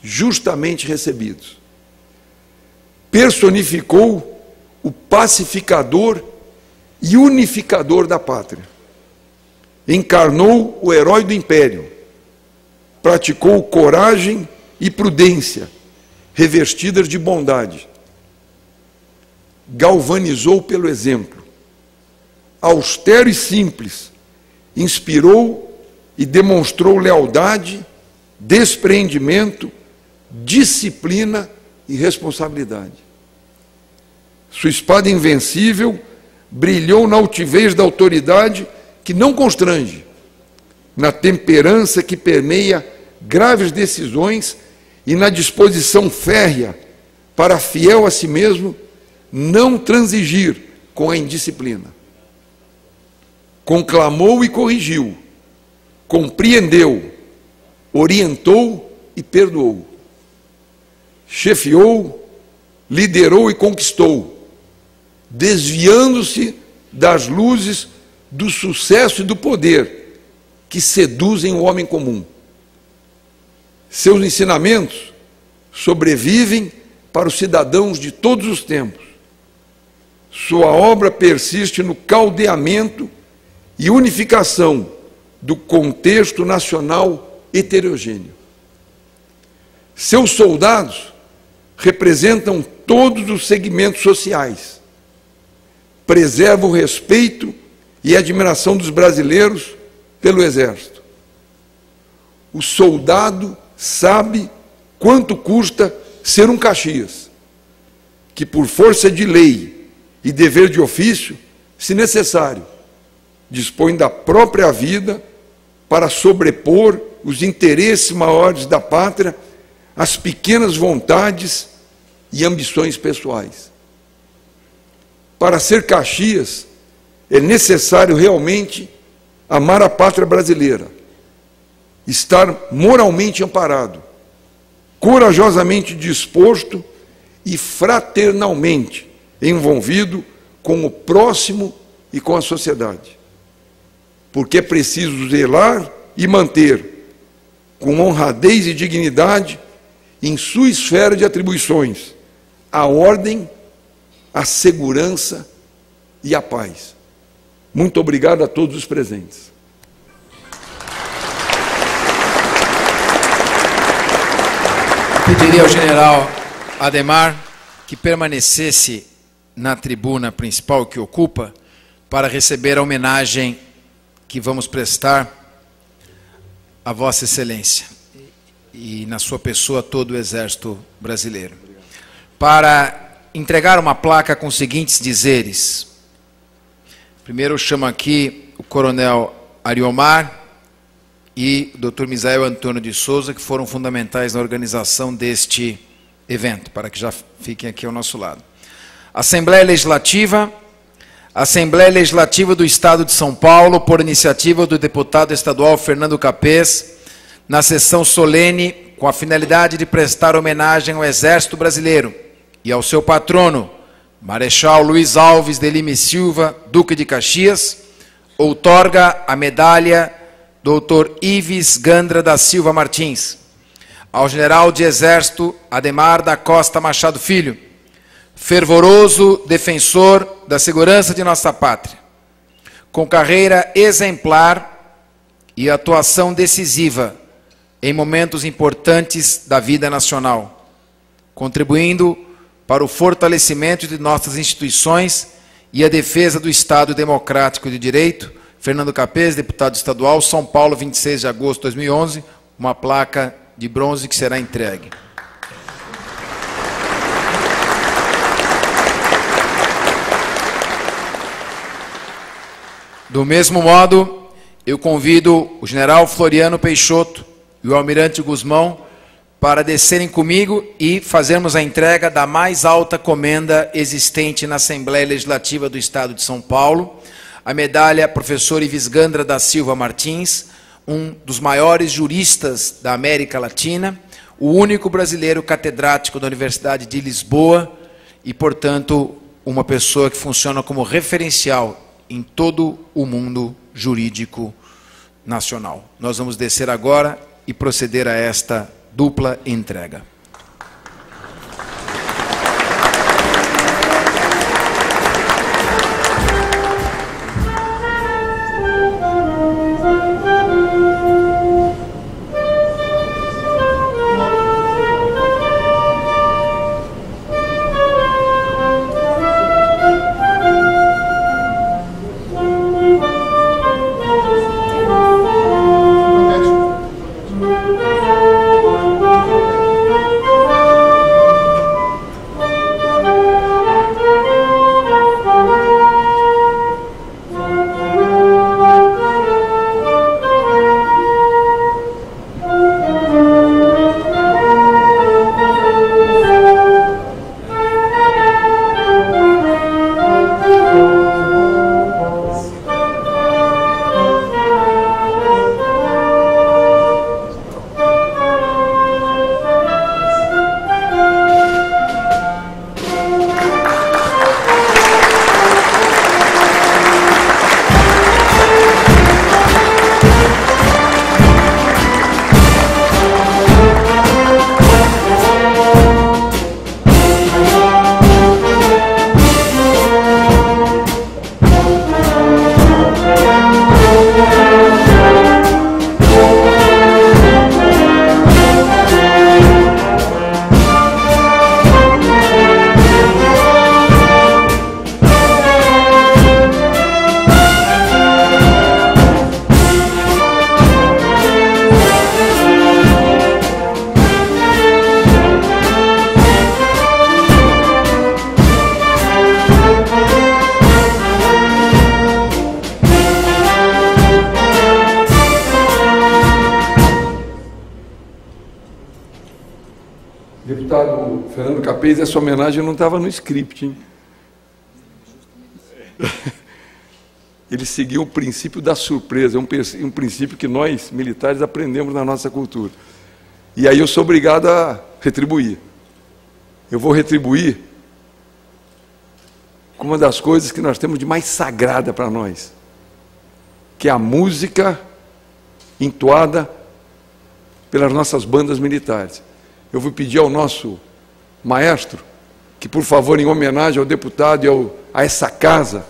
justamente recebidos. Personificou o pacificador e unificador da pátria. Encarnou o herói do império. Praticou coragem e prudência, revestidas de bondade. Galvanizou pelo exemplo. Austero e simples, inspirou e demonstrou lealdade, despreendimento, disciplina e responsabilidade. Sua espada invencível brilhou na altivez da autoridade que não constrange, na temperança que permeia graves decisões e na disposição férrea para, fiel a si mesmo, não transigir com a indisciplina. Conclamou e corrigiu, compreendeu, orientou e perdoou. Chefiou, liderou e conquistou, desviando-se das luzes do sucesso e do poder que seduzem o homem comum. Seus ensinamentos sobrevivem para os cidadãos de todos os tempos. Sua obra persiste no caldeamento e unificação do contexto nacional heterogêneo. Seus soldados representam todos os segmentos sociais, preservam o respeito e a admiração dos brasileiros pelo Exército. O soldado sabe quanto custa ser um Caxias, que por força de lei e dever de ofício, se necessário, dispõe da própria vida para sobrepor os interesses maiores da pátria às pequenas vontades e ambições pessoais. Para ser Caxias, é necessário realmente amar a pátria brasileira, estar moralmente amparado, corajosamente disposto e fraternalmente envolvido com o próximo e com a sociedade. Porque é preciso zelar e manter, com honradez e dignidade, em sua esfera de atribuições, a ordem, a segurança e a paz. Muito obrigado a todos os presentes. Pediria ao general Adhemar que permanecesse na tribuna principal que ocupa para receber a homenagem que vamos prestar a Vossa Excelência e, na sua pessoa, todo o Exército Brasileiro. Para entregar uma placa com os seguintes dizeres: Primeiro eu chamo aqui o coronel Ariomar e o Dr. Misael Antônio de Souza, que foram fundamentais na organização deste evento, para que já fiquem aqui ao nosso lado. Assembleia Legislativa do Estado de São Paulo, por iniciativa do deputado estadual Fernando Capês, na sessão solene, com a finalidade de prestar homenagem ao Exército Brasileiro e ao seu patrono, Marechal Luiz Alves de Lima e Silva, Duque de Caxias, outorga a medalha Dr. Ives Gandra da Silva Martins, ao General de Exército Ademar da Costa Machado Filho, fervoroso defensor da segurança de nossa pátria, com carreira exemplar e atuação decisiva em momentos importantes da vida nacional, contribuindo para o fortalecimento de nossas instituições e a defesa do Estado Democrático de Direito. Fernando Capês, deputado estadual, São Paulo, 26 de agosto de 2011, uma placa de bronze que será entregue. Do mesmo modo, eu convido o general Floriano Peixoto e o almirante Guzmão para descerem comigo e fazermos a entrega da mais alta comenda existente na Assembleia Legislativa do Estado de São Paulo, a medalha Professor Ives Gandra da Silva Martins, um dos maiores juristas da América Latina, o único brasileiro catedrático da Universidade de Lisboa e, portanto, uma pessoa que funciona como referencial em todo o mundo jurídico nacional. Nós vamos descer agora e proceder a esta dupla entrega. Deputado Fernando Capês, essa homenagem não estava no script, hein? Ele seguiu o princípio da surpresa, um princípio que nós, militares, aprendemos na nossa cultura. E aí eu sou obrigado a retribuir. Eu vou retribuir com uma das coisas que nós temos de mais sagrada para nós, que é a música entoada pelas nossas bandas militares. Eu vou pedir ao nosso maestro que, por favor, em homenagem ao deputado e a essa casa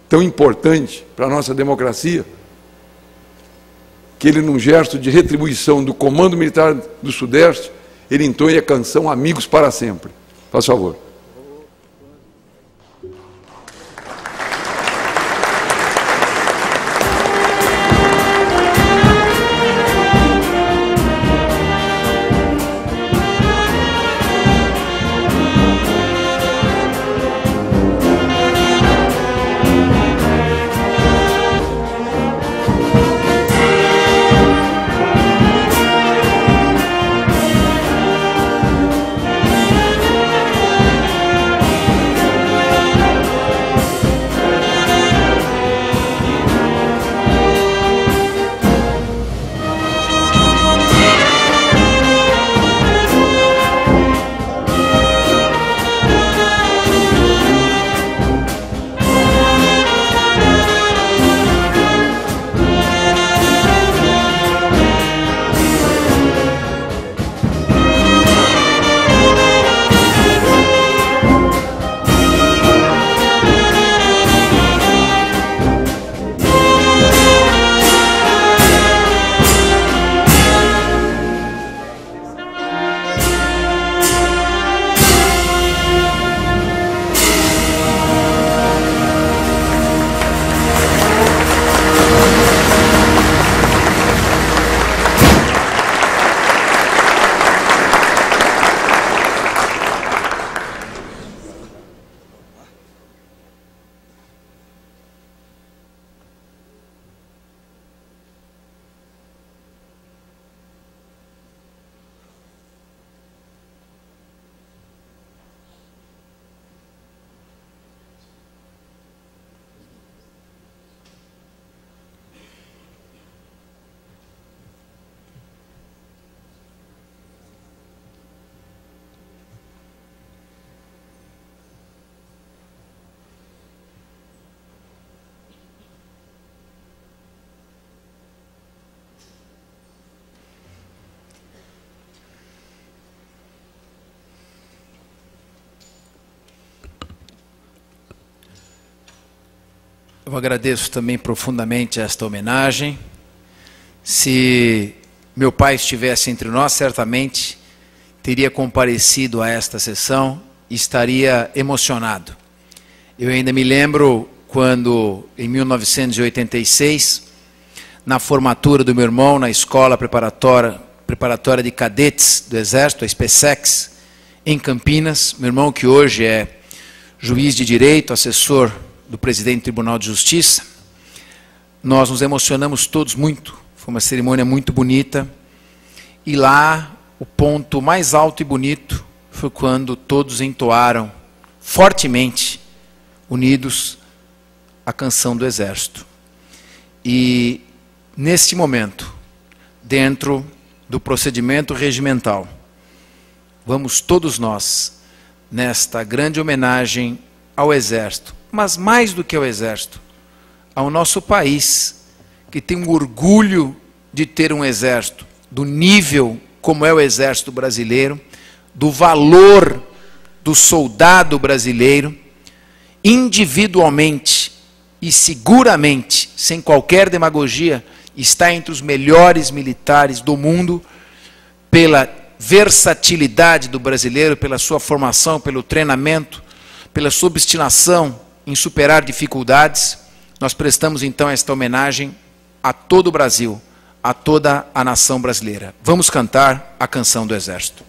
tão importante para a nossa democracia, que ele, num gesto de retribuição do Comando Militar do Sudeste, ele entoe a canção Amigos para Sempre. Faz favor. Eu agradeço também profundamente esta homenagem. Se meu pai estivesse entre nós, certamente teria comparecido a esta sessão e estaria emocionado. Eu ainda me lembro quando, em 1986, na formatura do meu irmão na escola preparatória de cadetes do Exército, a SPSEX, em Campinas, meu irmão que hoje é juiz de direito, assessor do presidente do Tribunal de Justiça, nós nos emocionamos todos muito. Foi uma cerimônia muito bonita. E lá, o ponto mais alto e bonito foi quando todos entoaram fortemente, unidos, a canção do Exército. E, neste momento, dentro do procedimento regimental, vamos todos nós, nesta grande homenagem ao Exército, mas mais do que ao Exército, ao nosso país, que tem um orgulho de ter um Exército do nível como é o Exército brasileiro, do valor do soldado brasileiro, individualmente e seguramente, sem qualquer demagogia, está entre os melhores militares do mundo, pela versatilidade do brasileiro, pela sua formação, pelo treinamento, pela sua obstinação em superar dificuldades. Nós prestamos então esta homenagem a todo o Brasil, a toda a nação brasileira. Vamos cantar a canção do Exército.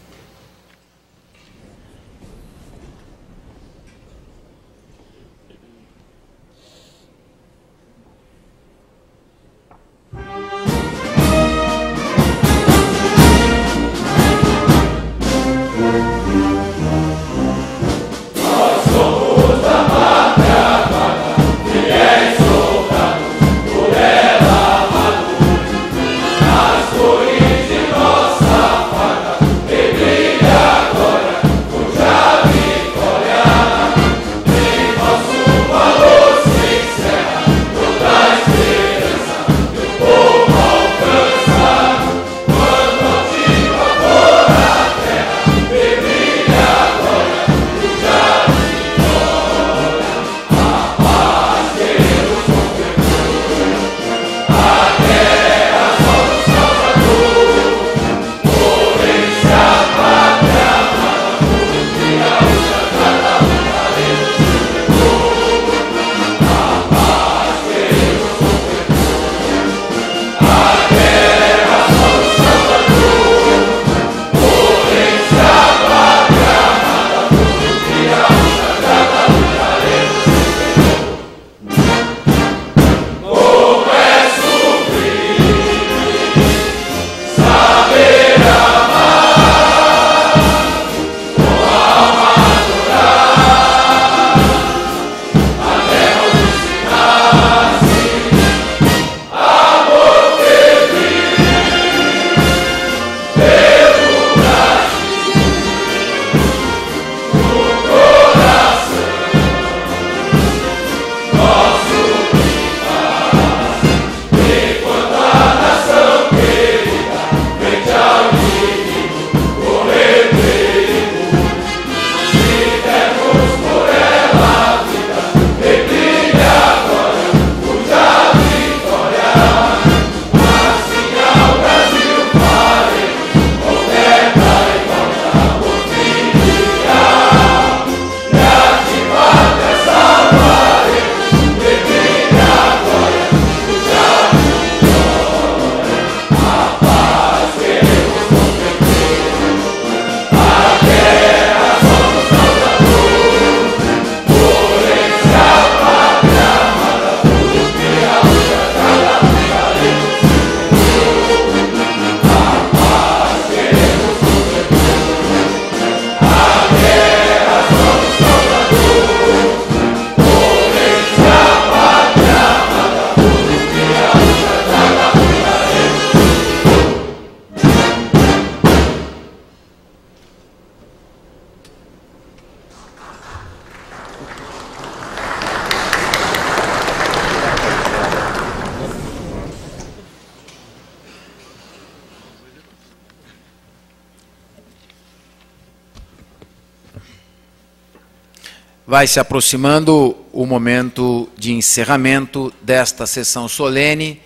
Vai se aproximando o momento de encerramento desta sessão solene,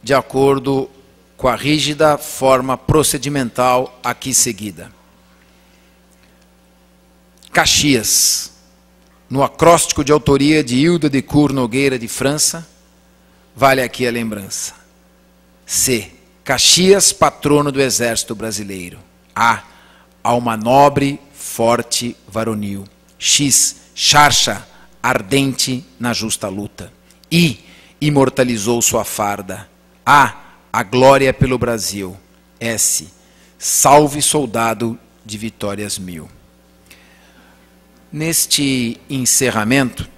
de acordo com a rígida forma procedimental aqui seguida. Caxias, no acróstico de autoria de Hilda de Cour Nogueira de França, vale aqui a lembrança. C. Caxias, patrono do Exército Brasileiro. A. Alma nobre, forte, varonil. X. Charcha, ardente na justa luta. I. Imortalizou sua farda. A glória pelo Brasil. S. Salve soldado de vitórias mil. Neste encerramento,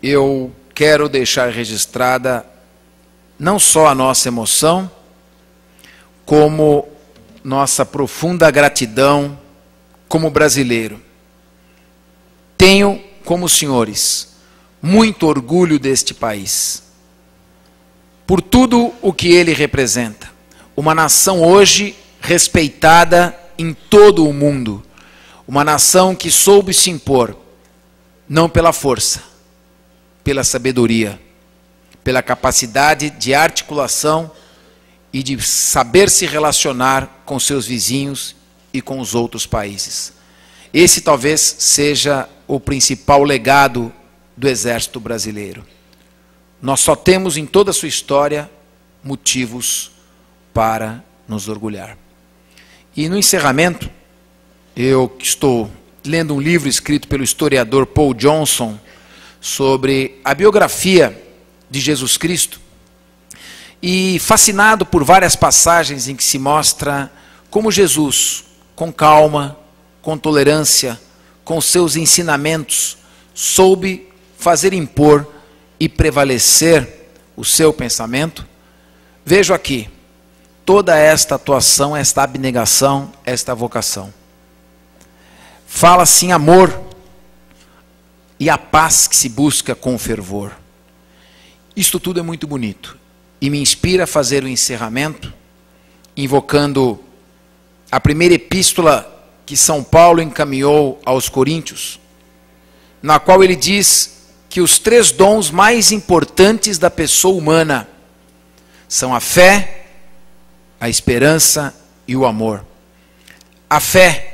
eu quero deixar registrada não só a nossa emoção, como nossa profunda gratidão como brasileiro. Tenho, como os senhores, muito orgulho deste país, por tudo o que ele representa. Uma nação hoje respeitada em todo o mundo. Uma nação que soube se impor, não pela força, pela sabedoria, pela capacidade de articulação e de saber se relacionar com seus vizinhos e com os outros países. Esse talvez seja o principal legado do Exército Brasileiro. Nós só temos em toda a sua história motivos para nos orgulhar. E no encerramento, eu estou lendo um livro escrito pelo historiador Paul Johnson sobre a biografia de Jesus Cristo e fascinado por várias passagens em que se mostra como Jesus, com calma, com tolerância, com seus ensinamentos, soube fazer impor e prevalecer o seu pensamento. Vejo aqui toda esta atuação, esta abnegação, esta vocação. Fala-se em amor e a paz que se busca com fervor. Isto tudo é muito bonito e me inspira a fazer o encerramento, invocando a primeira epístola que São Paulo encaminhou aos Coríntios, na qual ele diz que os 3 dons mais importantes da pessoa humana são a fé, a esperança e o amor. A fé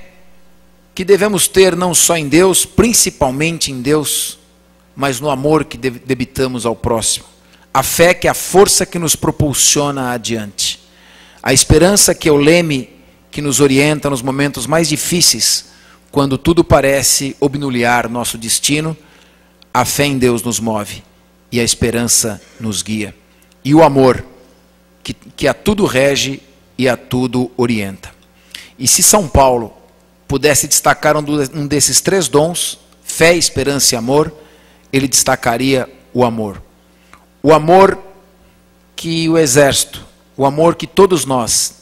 que devemos ter não só em Deus, principalmente em Deus, mas no amor que debitamos ao próximo. A fé que é a força que nos propulsiona adiante. A esperança que é o leme que nos orienta nos momentos mais difíceis, quando tudo parece obnubilar nosso destino. A fé em Deus nos move e a esperança nos guia. E o amor que a tudo rege e a tudo orienta. E se São Paulo pudesse destacar um desses 3 dons, fé, esperança e amor, ele destacaria o amor. O amor que o Exército, o amor que todos nós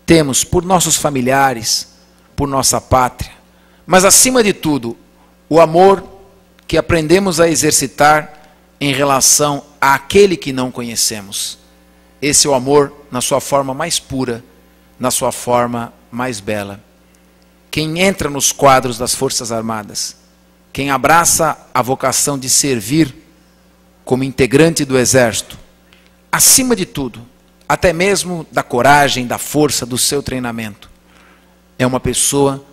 temos por nossos familiares, por nossa pátria, mas acima de tudo, o amor que aprendemos a exercitar em relação àquele que não conhecemos. Esse é o amor na sua forma mais pura, na sua forma mais bela. Quem entra nos quadros das Forças Armadas, quem abraça a vocação de servir como integrante do Exército, acima de tudo, até mesmo da coragem, da força, do seu treinamento, é uma pessoa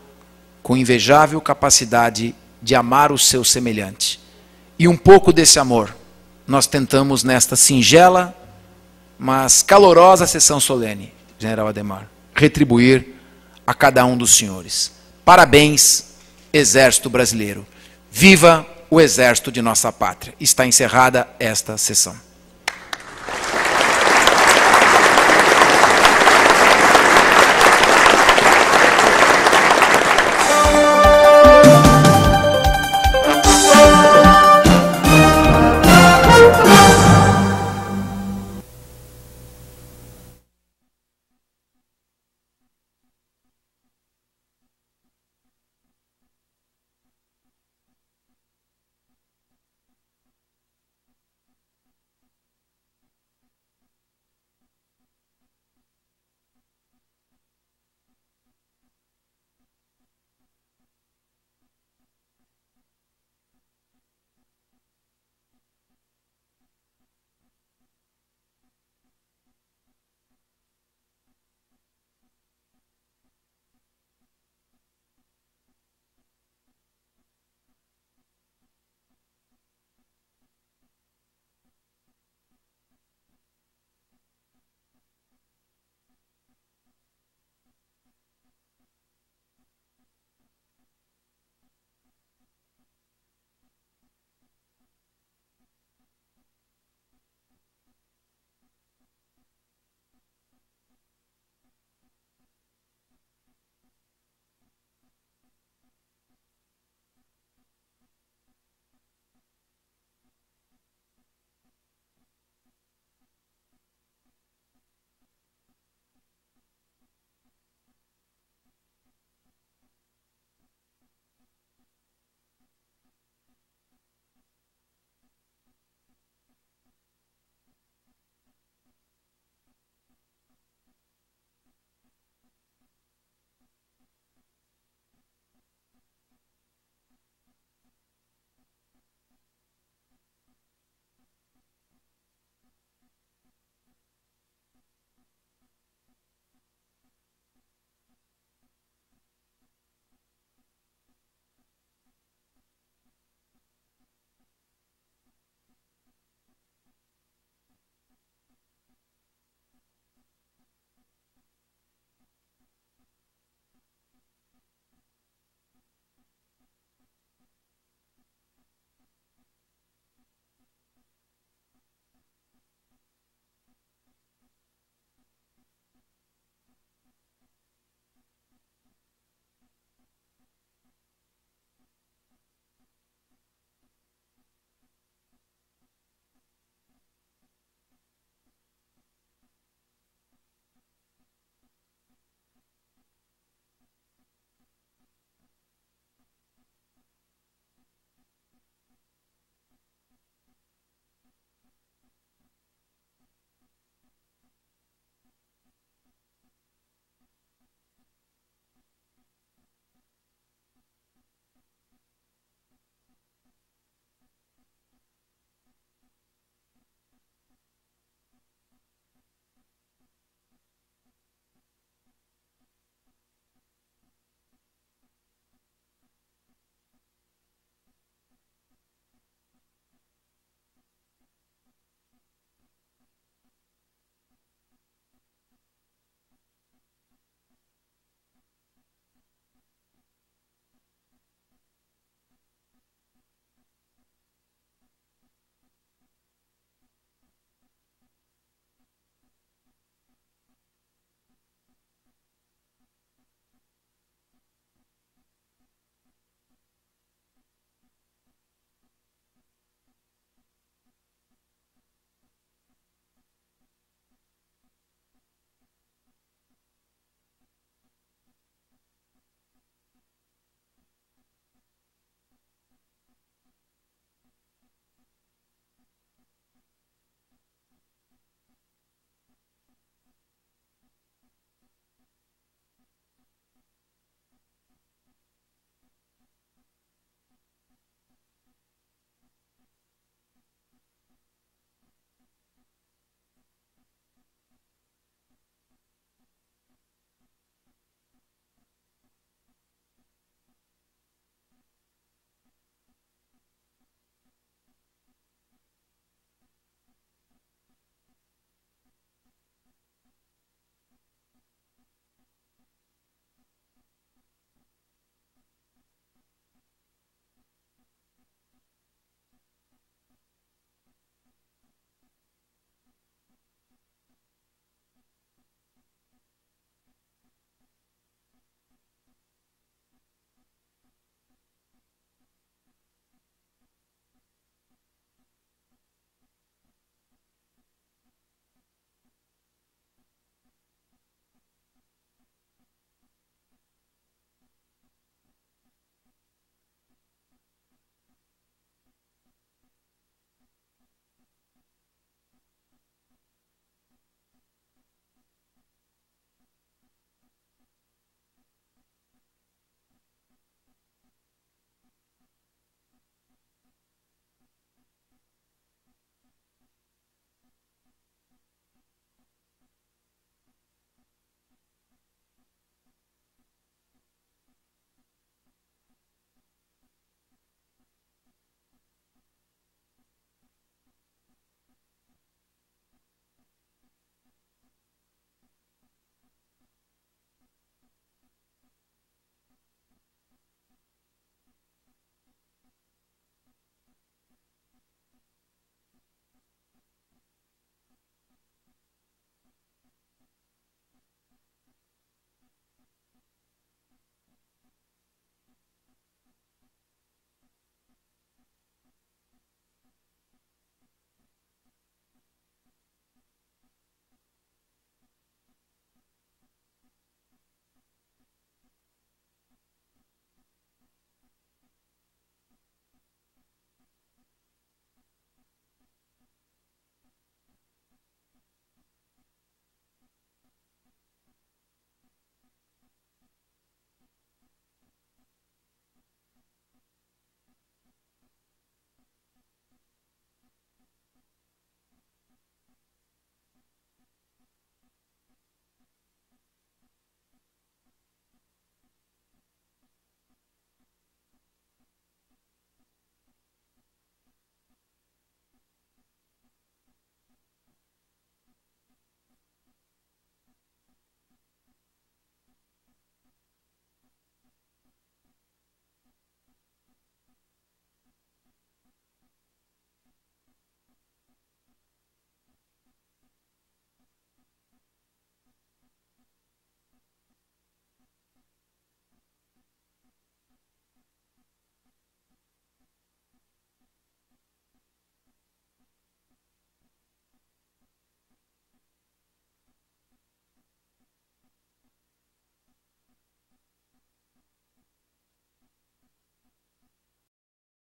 com invejável capacidade de amar o seu semelhante. E um pouco desse amor nós tentamos nesta singela, mas calorosa sessão solene, General Adhemar, retribuir a cada um dos senhores. Parabéns, Exército Brasileiro. Viva o Exército de nossa pátria. Está encerrada esta sessão.